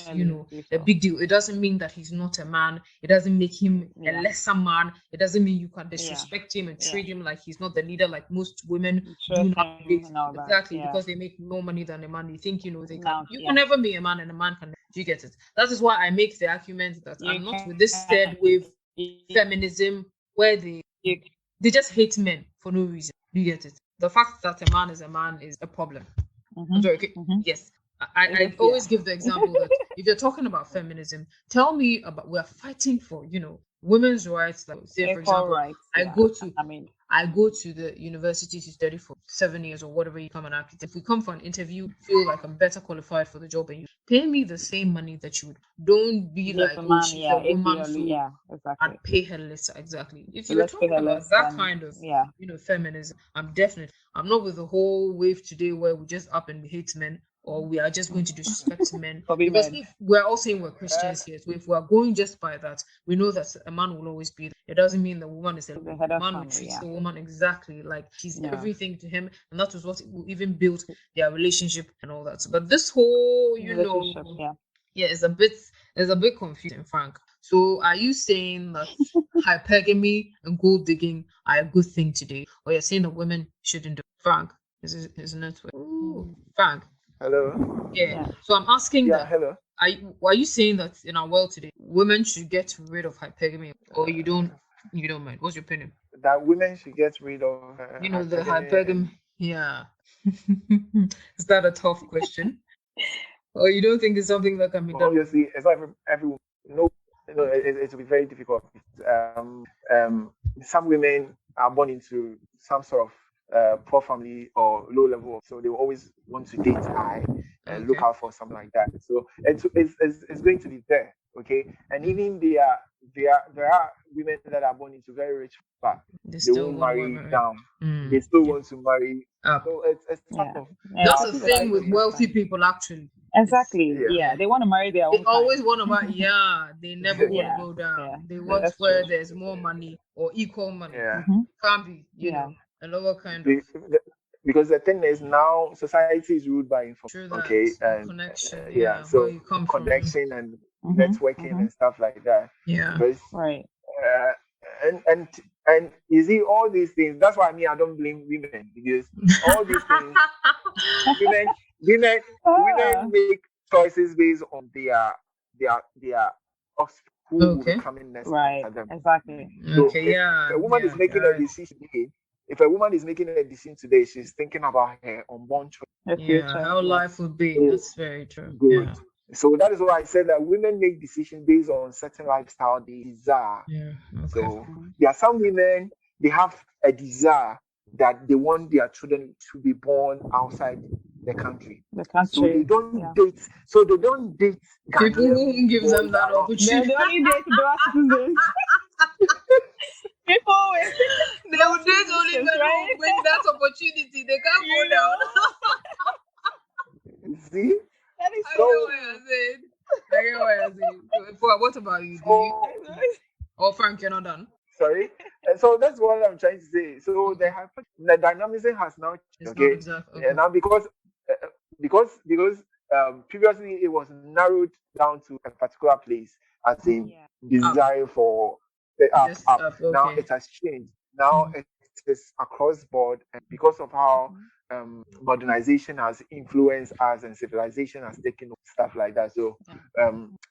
Speaker 1: a big deal. It doesn't mean that he's not a man. It doesn't make him a lesser man. It doesn't mean you can disrespect him and treat him like he's not the leader, like most women do nowadays. Exactly, because they make more money than a man. You think, they can. You can never be a man, and a man can. Do you get it? That is why I make the argument that I'm not with this third wave feminism where they just hate men for no reason. Do you get it? The fact that a man is a problem. I'm sorry. Okay. Yes. I always give the example that if you're talking about feminism, tell me about, we're fighting for, women's rights. Like, say, for example, I go to the university to study for 7 years or whatever, you become an architect. If we come for an interview, feel like I'm better qualified for the job, and you pay me the same money that you would. Don't be like, she's a woman, so I'd pay her less. Exactly. If you're talking about that kind of, feminism, I'm not with the whole wave today where we just up and hate men, or we are just going to disrespect men. Because if we're all saying we're Christians here, so if we're going just by that, we know that a man will always be there. It doesn't mean the woman is the man will treat the woman exactly like she's everything to him, and that was what will even build their relationship and all that. But this whole, is a bit confusing, Frank. So are you saying that hypergamy and gold digging are a good thing today, or you're saying that women shouldn't do it? Frank, isn't it? Frank.
Speaker 3: Hello.
Speaker 1: Yeah. So I'm asking that.
Speaker 3: Hello.
Speaker 1: Are you saying that in our world today, women should get rid of hypergamy, or you don't mind? What's your opinion?
Speaker 3: That women should get rid of
Speaker 1: the hypergamy. Yeah. Is that a tough question? Or you don't think it's something that can be done?
Speaker 3: Obviously, it's not everyone. No, it will be very difficult. Some women are born into some sort of poor family or low level, so they will always want to date high and look out for something like that. So it's going to be there, okay. And even there are women that are born into very rich, but they won't marry down. They still want to marry up. So it's tough.
Speaker 1: That's the thing with wealthy people, actually.
Speaker 2: Exactly. They want to marry their own.
Speaker 1: They always want to marry. They never want to go down. They want where there's more money or equal money. Can't be, a lower kind of.
Speaker 3: Because the thing is, now society is ruled by information, and
Speaker 1: connection,
Speaker 3: so connection and networking and stuff like that.
Speaker 2: Right.
Speaker 3: And you see all these things. That's why I don't blame women, because all these things, women make choices based on their offspring who will be coming next.
Speaker 2: Right.
Speaker 3: Them.
Speaker 2: Exactly.
Speaker 3: So a woman is making a decision today. if a woman is making a decision today, she's thinking about her unborn child.
Speaker 1: Yeah, how life would be. That's very true.
Speaker 3: Good.
Speaker 1: Yeah.
Speaker 3: So that is why I said that women make decisions based on certain lifestyle they desire.
Speaker 1: Yeah. Okay.
Speaker 3: So there are some women, they have a desire that they want their children to be born outside the country. So they don't date. So they don't date
Speaker 1: people who give them that opportunity.
Speaker 2: They only date dual citizens. People
Speaker 1: they will date only men who bring that opportunity. They can't go down.
Speaker 3: See?
Speaker 2: That is
Speaker 1: I get what you're saying. What about you? Oh, Frank, you're not done.
Speaker 3: Sorry. And so that's what I'm trying to say. So the dynamism has now changed. Okay. And now because previously it was narrowed down to a particular place as in desire for the up. Okay. Now it has changed. Now it is across board, and because of how modernization has influenced us and civilization has taken stuff like that. So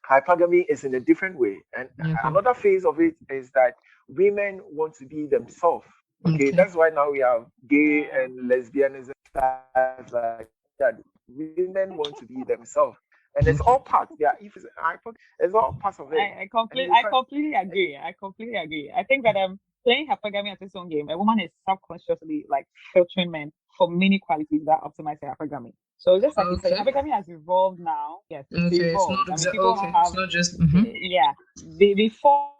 Speaker 3: hypergamy is in a different way. And another phase of it is that women want to be themselves. Okay, that's why now we have gay and lesbianism, stuff like that. Women want to be themselves. And it's all part. It's all part of it.
Speaker 2: I completely agree. I think that playing hypergamy as its own game, a woman is subconsciously like filtering men for many qualities that optimize hypergamy. So just like you said, hypergamy has evolved now. Yes, it's evolved.
Speaker 1: It's not just
Speaker 2: before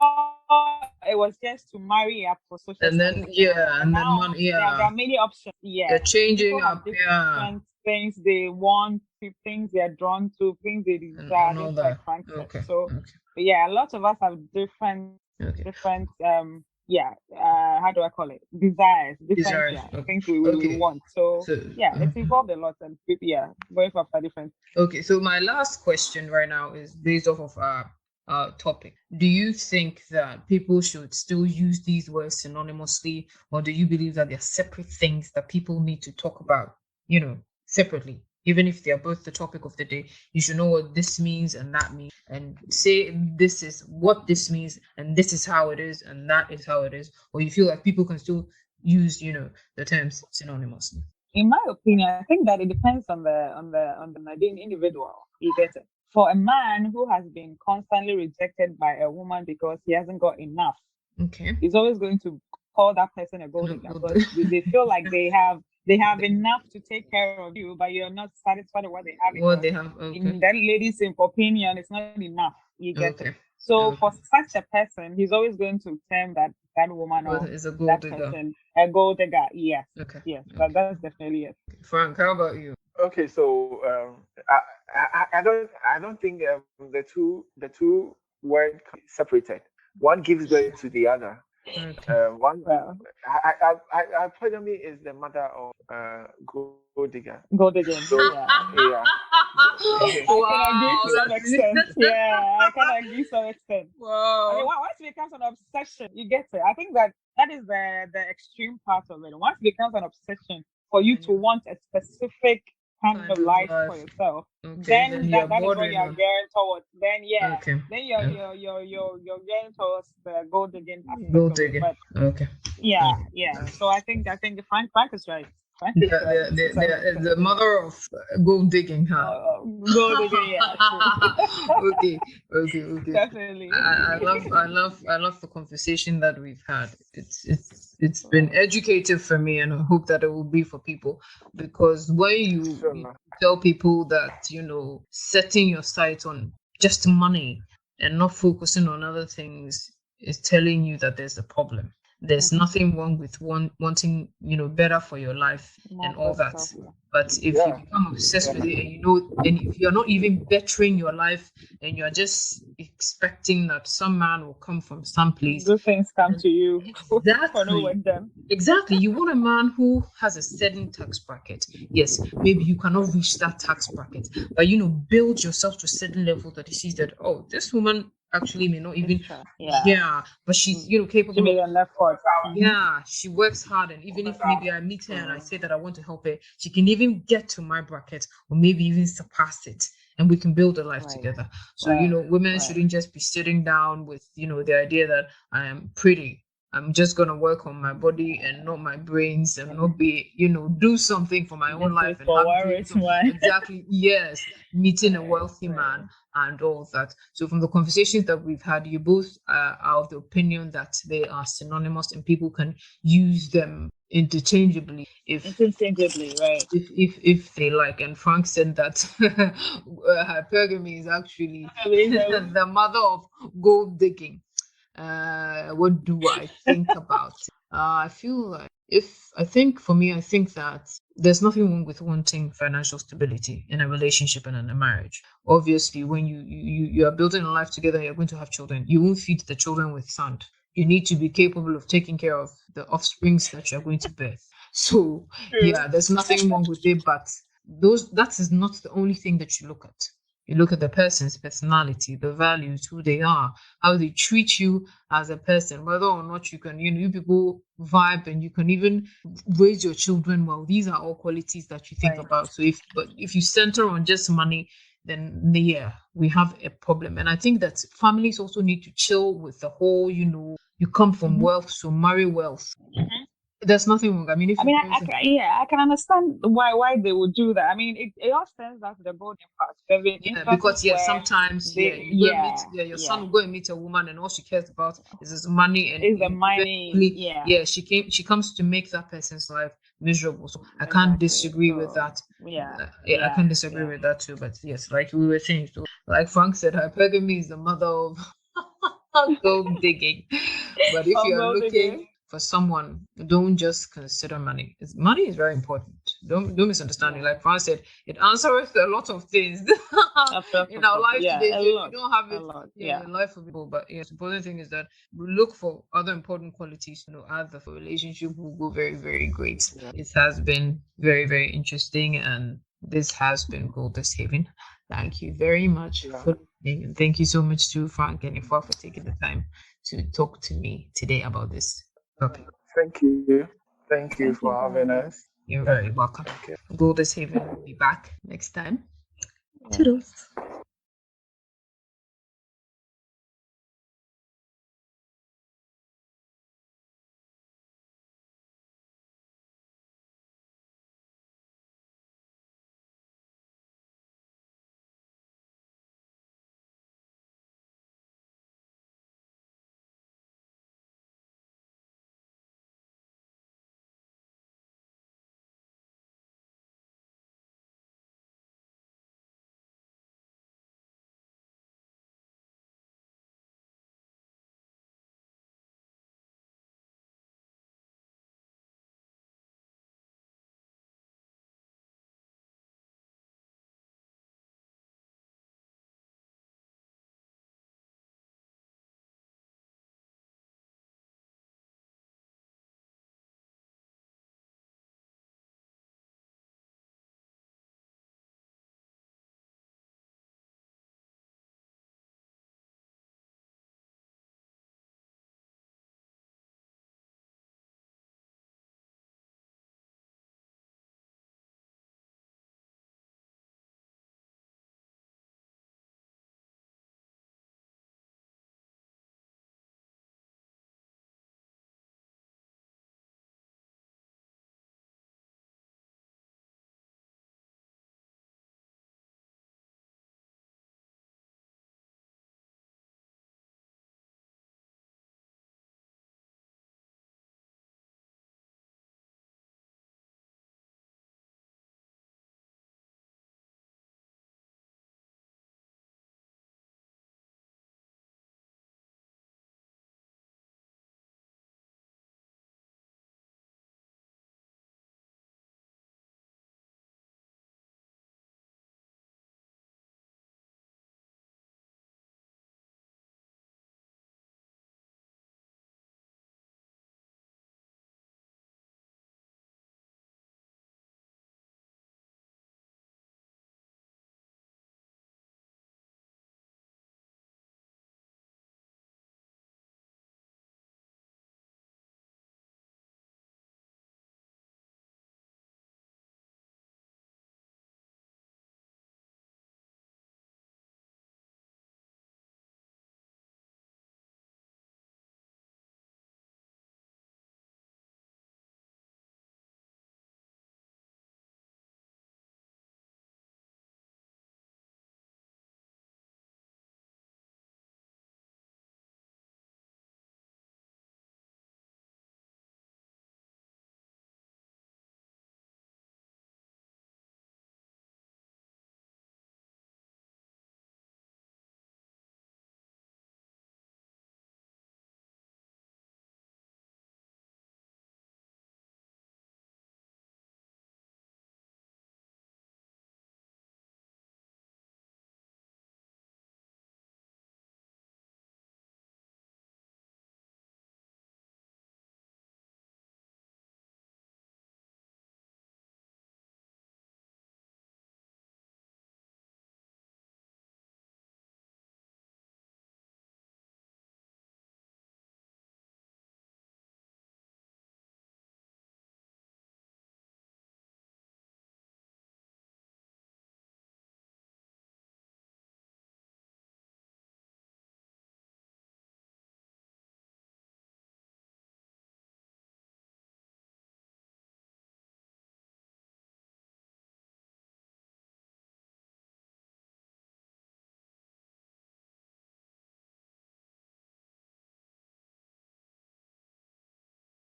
Speaker 2: it was just to marry up for social
Speaker 1: and then and
Speaker 2: now,
Speaker 1: then money,
Speaker 2: there are many options.
Speaker 1: They're changing up.
Speaker 2: Different things they want, things they're drawn to, things they desire. So a lot of us have different how do I call it? Desires, different things we want. So it's evolved a lot, and going for different.
Speaker 1: Okay, so my last question right now is based off of our topic. Do you think that people should still use these words synonymously, or do you believe that they're separate things that people need to talk about, separately? Even if they're both the topic of the day, you should know what this means and that means, and say this is what this means and this is how it is and that is how it is. Or you feel like people can still use, the terms synonymously?
Speaker 2: In my opinion, I think that it depends on the individual. You get it? For a man who has been constantly rejected by a woman because he hasn't got enough, he's always going to call that person a gold digger because they feel like they have enough to take care of you, but you're not satisfied with what they have. In that lady's opinion, it's not enough. You get it? So for such a person, he's always going to term that woman or that person a gold digger. Yes. Yes. That's definitely it.
Speaker 1: Frank, how about you?
Speaker 3: Okay, so I don't think the two words separated. One gives birth to the other. Hypergamy is the mother of gold digger.
Speaker 2: Gold digger. So,
Speaker 3: I
Speaker 2: can agree to some extent. I can agree to some extent.
Speaker 1: Wow.
Speaker 2: I mean, once it becomes an obsession, you get it. I think that is the extreme part of it. Once it becomes an obsession for you to want a specific kind of life for yourself, then that is what you're gearing towards. Then then you're gearing towards the gold digging. So I think Frank is right.
Speaker 1: The mother of gold digging, huh?
Speaker 2: Gold digging,
Speaker 1: okay.
Speaker 2: Definitely.
Speaker 1: I love the conversation that we've had. It's been educative for me, and I hope that it will be for people, because when you tell people that setting your sights on just money and not focusing on other things is telling you that there's a problem. There's nothing wrong with wanting, better for your life and all that. But if you become obsessed with it and if you're not even bettering your life and you're just expecting that some man will come from some place.
Speaker 2: Good things come to you.
Speaker 1: Exactly. You want a man who has a certain tax bracket. Yes, maybe you cannot reach that tax bracket, but build yourself to a certain level that he sees that, oh, this woman actually may not even but she's capable of she works hard, and even if maybe I meet her and I say that I want to help her, she can even get to my bracket or maybe even surpass it, and we can build a life together. So women shouldn't just be sitting down with the idea that I am pretty, I'm just gonna work on my body and not my brains, and not be, do something for my own life and have dreams. Exactly, yes, meeting a wealthy man and all that. So from the conversations that we've had, you both are of the opinion that they are synonymous and people can use them interchangeably
Speaker 2: right?
Speaker 1: If they like. And Frank said that hypergamy is actually the mother of gold digging. What do I think about it? I feel like I think that there's nothing wrong with wanting financial stability in a relationship and in a marriage. Obviously, when you are building a life together, you're going to have children. You won't feed the children with sand. You need to be capable of taking care of the offsprings that you're going to birth. So yeah, there's nothing wrong with it, but that is not the only thing that you look at. You look at the person's personality, the values, who they are, how they treat you as a person, whether or not you can, you people vibe and you can even raise your children well. These are all qualities that you think about. So if you center on just money, then yeah, we have a problem. And I think that families also need to chill with the whole, you come from wealth, so marry wealth. There's nothing wrong. I mean,
Speaker 2: I can understand why they would do that. I mean, it all stems back to the bonding part.
Speaker 1: Because sometimes your son will go and meet a woman, and all she cares about is his money, and
Speaker 2: is the money.
Speaker 1: She comes to make that person's life miserable. So I can't disagree with that. I can't disagree with that too. But yes, like we were saying, so like Frank said, hypergamy is the mother of gold digging. But if you're looking for someone, don't just consider money. Money is very important. Don't misunderstand it. Like Frank said, it answers a lot of things in our life today. So if you don't have it, in life of people. But yes, the important thing is that we look for other important qualities. Add the relationship will go very, very great. It has been very, very interesting, and this has been Goldest Haven. Thank you very much for listening, and thank you so much to Frank and Ifa for taking the time to talk to me today about this topic.
Speaker 3: Thank you. Thank you for having us.
Speaker 1: You're very welcome. Goldest Haven will be back next time. Toodles.